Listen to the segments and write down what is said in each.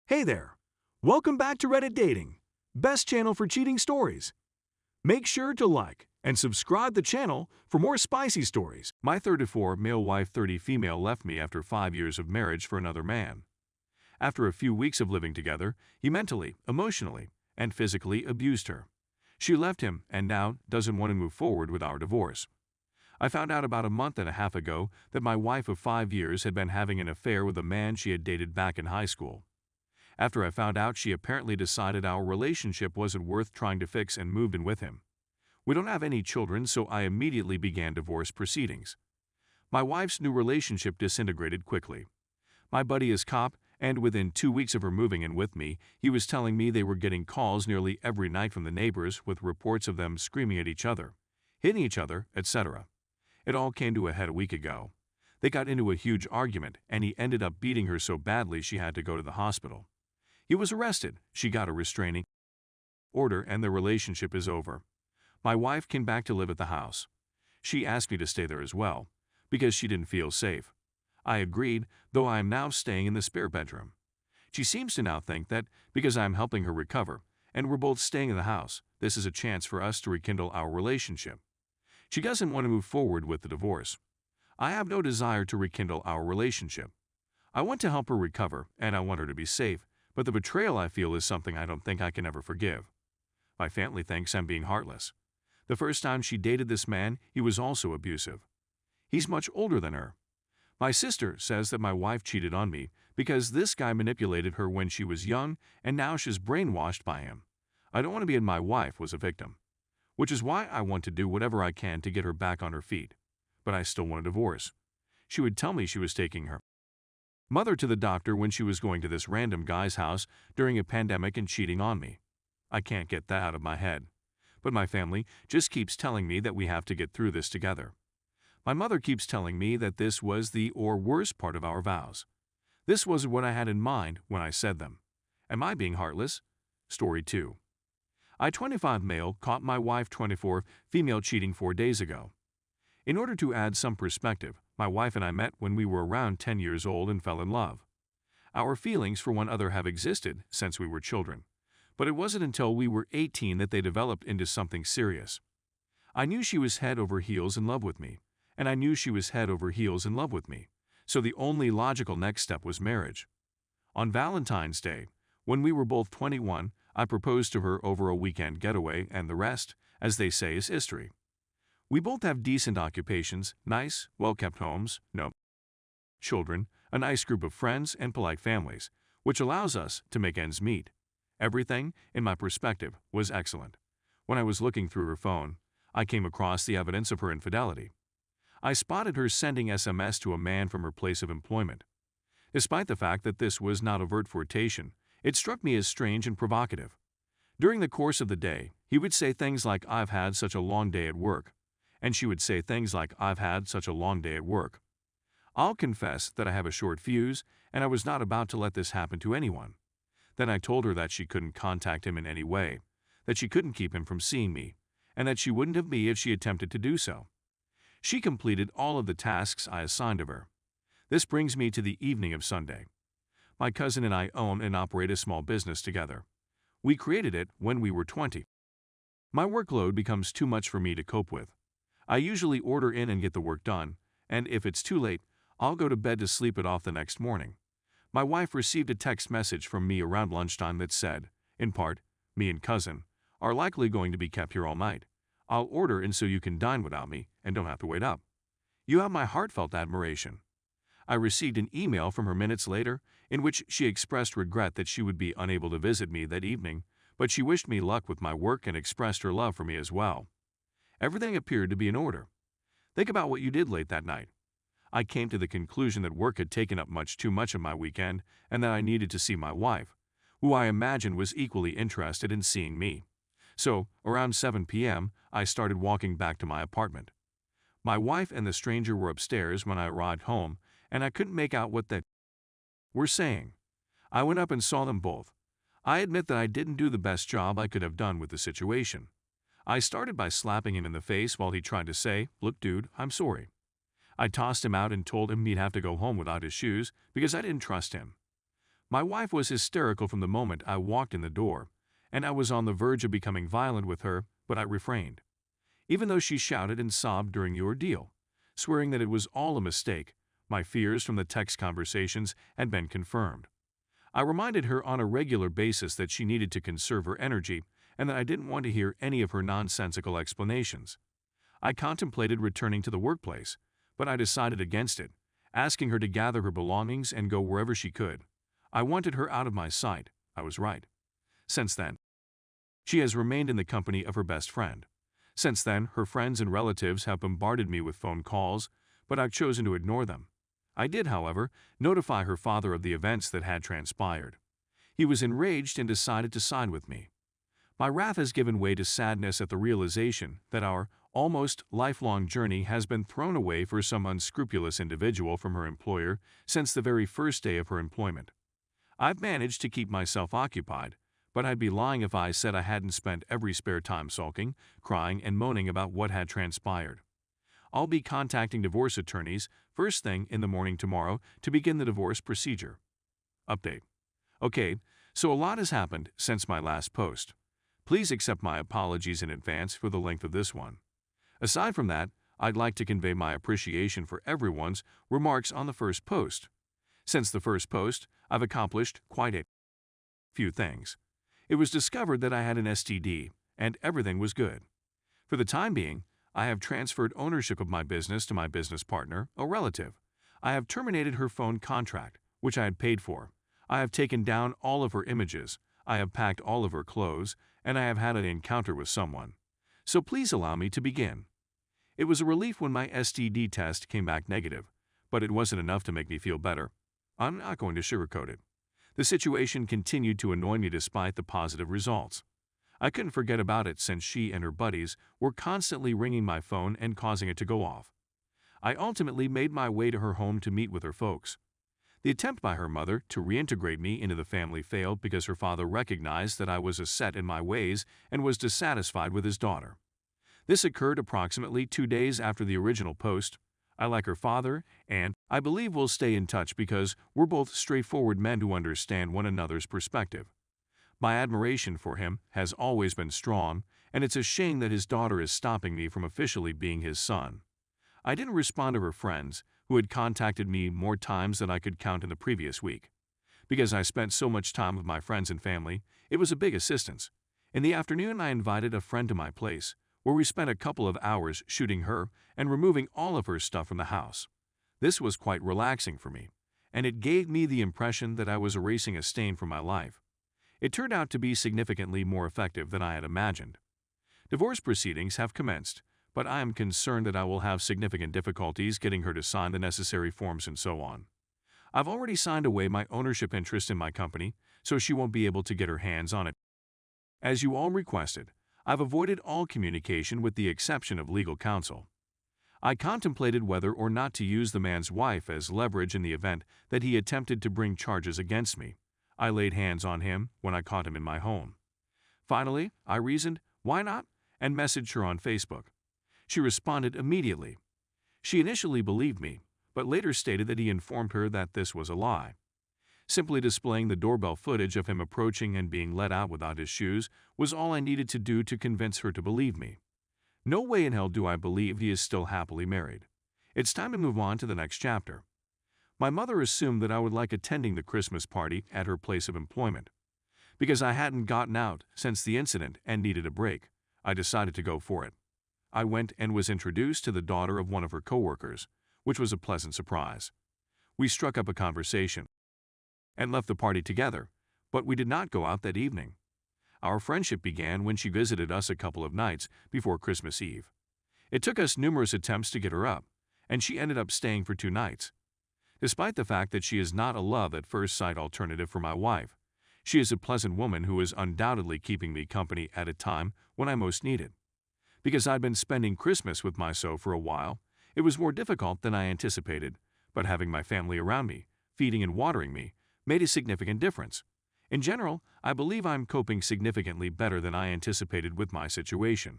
Hey there! Welcome back to Reddit Dating, best channel for cheating stories. Make sure to like and subscribe the channel for more spicy stories. My 34 male wife 30 female left me after 5 years of marriage for another man. After a few weeks of living together, he mentally, emotionally, and physically abused her. She left him and now doesn't want to move forward with our divorce. I found out about a month and a half ago that my wife of 5 years had been having an affair with a man she had dated back in high school. After I found out, she apparently decided our relationship wasn't worth trying to fix and moved in with him. We don't have any children, so I immediately began divorce proceedings. My wife's new relationship disintegrated quickly. My buddy is cop, and within 2 weeks of her moving in with me, he was telling me they were getting calls nearly every night from the neighbors with reports of them screaming at each other, hitting each other, etc. It all came to a head a week ago. They got into a huge argument, and he ended up beating her so badly she had to go to the hospital. He was arrested, she got a restraining order, and the relationship is over. My wife came back to live at the house. She asked me to stay there as well, because she didn't feel safe. I agreed, though I am now staying in the spare bedroom. She seems to now think that because I am helping her recover, and we're both staying in the house, this is a chance for us to rekindle our relationship. She doesn't want to move forward with the divorce. I have no desire to rekindle our relationship. I want to help her recover, and I want her to be safe, but the betrayal I feel is something I don't think I can ever forgive. My family thinks I'm being heartless. The first time she dated this man, he was also abusive. He's much older than her. My sister says that my wife cheated on me because this guy manipulated her when she was young and now she's brainwashed by him. I don't want to be, and my wife was a victim. Which is why I want to do whatever I can to get her back on her feet. But I still want a divorce. She would tell me she was taking her mother to the doctor when she was going to this random guy's house during a pandemic and cheating on me. I can't get that out of my head. But my family just keeps telling me that we have to get through this together. My mother keeps telling me that this was the worst part of our vows. This wasn't what I had in mind when I said them. Am I being heartless? Story 2. I 25 male caught my wife 24 female cheating 4 days ago. In order to add some perspective, my wife and I met when we were around 10 years old and fell in love. Our feelings for one another have existed since we were children, but it wasn't until we were 18 that they developed into something serious. I knew she was head over heels in love with me, and I knew she was head over heels in love with me, so the only logical next step was marriage. On Valentine's Day, when we were both 21, I proposed to her over a weekend getaway, and the rest, as they say, is history. We both have decent occupations, nice, well-kept homes, no children, a nice group of friends, and polite families, which allows us to make ends meet. Everything, in my perspective, was excellent. When I was looking through her phone, I came across the evidence of her infidelity. I spotted her sending SMS to a man from her place of employment. Despite the fact that this was not overt flirtation, it struck me as strange and provocative. During the course of the day, he would say things like, "I've had such a long day at work," and she would say things like, "I've had such a long day at work." I'll confess that I have a short fuse, and I was not about to let this happen to anyone. Then I told her that she couldn't contact him in any way, that she couldn't keep him from seeing me, and that she wouldn't have me if she attempted to do so. She completed all of the tasks I assigned of her. This brings me to the evening of Sunday. My cousin and I own and operate a small business together. We created it when we were 20. My workload becomes too much for me to cope with. I usually order in and get the work done, and if it's too late, I'll go to bed to sleep it off the next morning. My wife received a text message from me around lunchtime that said, in part, "Me and cousin are likely going to be kept here all night. I'll order in so you can dine without me and don't have to wait up." You have my heartfelt admiration. I received an email from her minutes later in which she expressed regret that she would be unable to visit me that evening, but she wished me luck with my work and expressed her love for me as well. Everything appeared to be in order. Think about what you did late that night. I came to the conclusion that work had taken up too much of my weekend and that I needed to see my wife, who I imagined was equally interested in seeing me. So, around 7 p.m., I started walking back to my apartment. My wife and the stranger were upstairs when I arrived home, and I couldn't make out what they were saying. I went up and saw them both. I admit that I didn't do the best job I could have done with the situation. I started by slapping him in the face while he tried to say, "Look, dude, I'm sorry." I tossed him out and told him he'd have to go home without his shoes because I didn't trust him. My wife was hysterical from the moment I walked in the door, and I was on the verge of becoming violent with her, but I refrained. Even though she shouted and sobbed during the ordeal, swearing that it was all a mistake, my fears from the text conversations had been confirmed. I reminded her on a regular basis that she needed to conserve her energy and that I didn't want to hear any of her nonsensical explanations. I contemplated returning to the workplace, but I decided against it, asking her to gather her belongings and go wherever she could. I wanted her out of my sight. I was right. Since then, she has remained in the company of her best friend. Since then, her friends and relatives have bombarded me with phone calls, but I've chosen to ignore them. I did, however, notify her father of the events that had transpired. He was enraged and decided to side with me. My wrath has given way to sadness at the realization that our almost lifelong journey has been thrown away for some unscrupulous individual from her employer since the very first day of her employment. I've managed to keep myself occupied, but I'd be lying if I said I hadn't spent every spare time sulking, crying, and moaning about what had transpired. I'll be contacting divorce attorneys first thing in the morning tomorrow to begin the divorce procedure. Update. Okay, so a lot has happened since my last post. Please accept my apologies in advance for the length of this one. Aside from that, I'd like to convey my appreciation for everyone's remarks on the first post. Since the first post, I've accomplished quite a few things. It was discovered that I had an STD, and everything was good. For the time being, I have transferred ownership of my business to my business partner, a relative. I have terminated her phone contract, which I had paid for. I have taken down all of her images. I have packed all of her clothes, and I have had an encounter with someone. So please allow me to begin. It was a relief when my STD test came back negative, but it wasn't enough to make me feel better. I'm not going to sugarcoat it. The situation continued to annoy me despite the positive results. I couldn't forget about it since she and her buddies were constantly ringing my phone and causing it to go off. I ultimately made my way to her home to meet with her folks. The attempt by her mother to reintegrate me into the family failed because her father recognized that I was set in my ways and was dissatisfied with his daughter. This occurred approximately 2 days after the original post. I like her father, and I believe we'll stay in touch because we're both straightforward men who understand one another's perspective. My admiration for him has always been strong, and it's a shame that his daughter is stopping me from officially being his son. I didn't respond to her friends, who had contacted me more times than I could count in the previous week. Because I spent so much time with my friends and family, it was a big assistance. In the afternoon, I invited a friend to my place, where we spent a couple of hours shooting her and removing all of her stuff from the house. This was quite relaxing for me, and it gave me the impression that I was erasing a stain from my life. It turned out to be significantly more effective than I had imagined. Divorce proceedings have commenced, but I am concerned that I will have significant difficulties getting her to sign the necessary forms and so on. I've already signed away my ownership interest in my company, so she won't be able to get her hands on it. As you all requested, I've avoided all communication with the exception of legal counsel. I contemplated whether or not to use the man's wife as leverage in the event that he attempted to bring charges against me. I laid hands on him when I caught him in my home. Finally, I reasoned, why not, and messaged her on Facebook. She responded immediately. She initially believed me, but later stated that he informed her that this was a lie. Simply displaying the doorbell footage of him approaching and being let out without his shoes was all I needed to do to convince her to believe me. No way in hell do I believe he is still happily married. It's time to move on to the next chapter. My mother assumed that I would like attending the Christmas party at her place of employment. Because I hadn't gotten out since the incident and needed a break, I decided to go for it. I went and was introduced to the daughter of one of her coworkers, which was a pleasant surprise. We struck up a conversation and left the party together, but we did not go out that evening. Our friendship began when she visited us a couple of nights before Christmas Eve. It took us numerous attempts to get her up, and she ended up staying for 2 nights. Despite the fact that she is not a love-at-first-sight alternative for my wife, she is a pleasant woman who is undoubtedly keeping me company at a time when I most need it. Because I'd been spending Christmas with my so for a while, it was more difficult than I anticipated, but having my family around me, feeding and watering me, made a significant difference. In general, I believe I'm coping significantly better than I anticipated with my situation.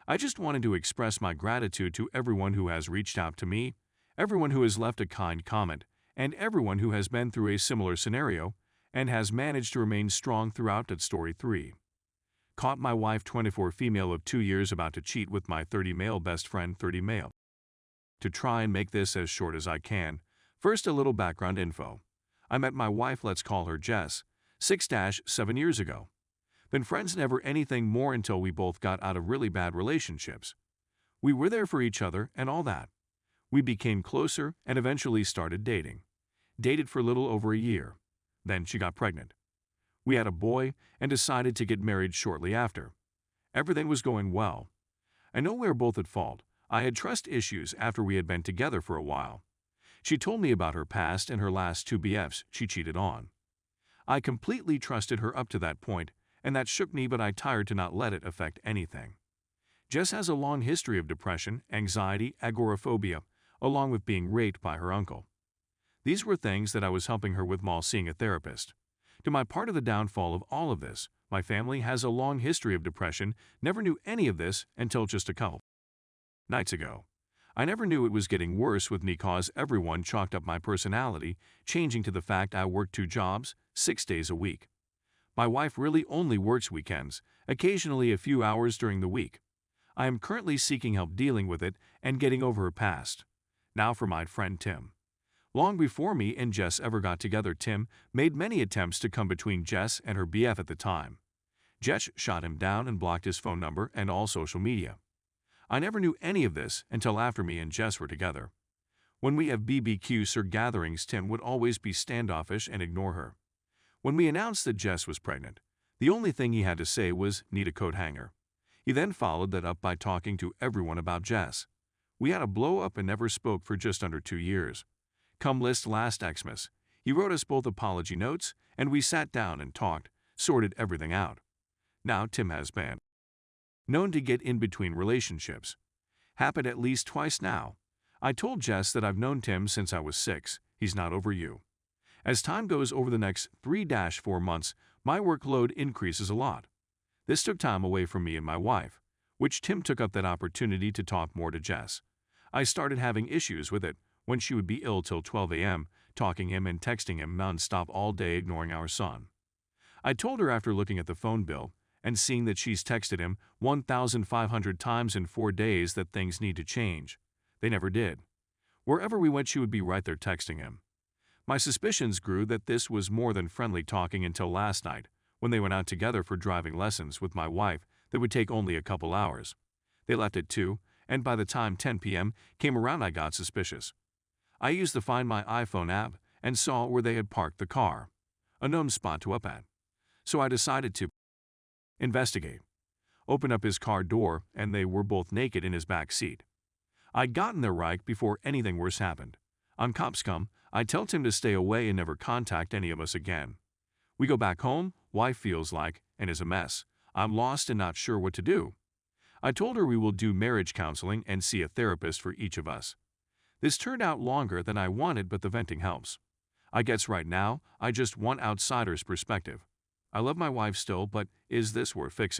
I just wanted to express my gratitude to everyone who has reached out to me, everyone who has left a kind comment, and everyone who has been through a similar scenario, and has managed to remain strong throughout. Story 3. Caught my wife 24 female of 2 years about to cheat with my 30 male best friend 30 male. To try and make this as short as I can, first a little background info. I met my wife, let's call her Jess, 6-7 years ago. Been friends never anything more until we both got out of really bad relationships. We were there for each other and all that. We became closer and eventually started dating. Dated for a little over a year. Then she got pregnant. We had a boy and decided to get married shortly after. Everything was going well. I know we were both at fault. I had trust issues after we had been together for a while. She told me about her past and her last 2 BFs she cheated on. I completely trusted her up to that point, and that shook me, but I tired to not let it affect anything. Jess has a long history of depression, anxiety, agoraphobia, along with being raped by her uncle. These were things that I was helping her with while seeing a therapist. To my part of the downfall of all of this, my family has a long history of depression, never knew any of this until just a couple nights ago. I never knew it was getting worse with me cause everyone chalked up my personality, changing to the fact I work 2 jobs, 6 days a week. My wife really only works weekends, occasionally a few hours during the week. I am currently seeking help dealing with it and getting over her past. Now for my friend Tim. Long before me and Jess ever got together, Tim made many attempts to come between Jess and her BF at the time. Jess shot him down and blocked his phone number and all social media. I never knew any of this until after me and Jess were together. When we have BBQs or gatherings, Tim would always be standoffish and ignore her. When we announced that Jess was pregnant, the only thing he had to say was, "Need a coat hanger." He then followed that up by talking to everyone about Jess. We had a blow-up and never spoke for just under 2 years. Come last Xmas, he wrote us both apology notes, and we sat down and talked, sorted everything out. Now Tim has been known to get in between relationships. Happened at least twice now. I told Jess that I've known Tim since I was 6, he's not over you. As time goes over the next 3-4 months, my workload increases a lot. This took time away from me and my wife, which Tim took up that opportunity to talk more to Jess. I started having issues with it when she would be ill till 12 a.m., talking him and texting him non-stop all day, ignoring our son. I told her after looking at the phone bill and seeing that she's texted him 1,500 times in 4 days that things need to change. They never did. Wherever we went, she would be right there texting him. My suspicions grew that this was more than friendly talking until last night, when they went out together for driving lessons with my wife that would take only a couple hours. They left at 2, and by the time 10 p.m. came around I got suspicious. I used the Find My iPhone app and saw where they had parked the car, a known spot to up at. So I decided to investigate. Opened up his car door and they were both naked in his back seat. I'd gotten there right before anything worse happened. On cops come, I tell Tim to stay away and never contact any of us again. We go back home, wife feels like, and is a mess. I'm lost and not sure what to do. I told her we will do marriage counseling and see a therapist for each of us. This turned out longer than I wanted, but the venting helps. I guess right now, I just want outsider's perspective. I love my wife still, but is this worth fixing?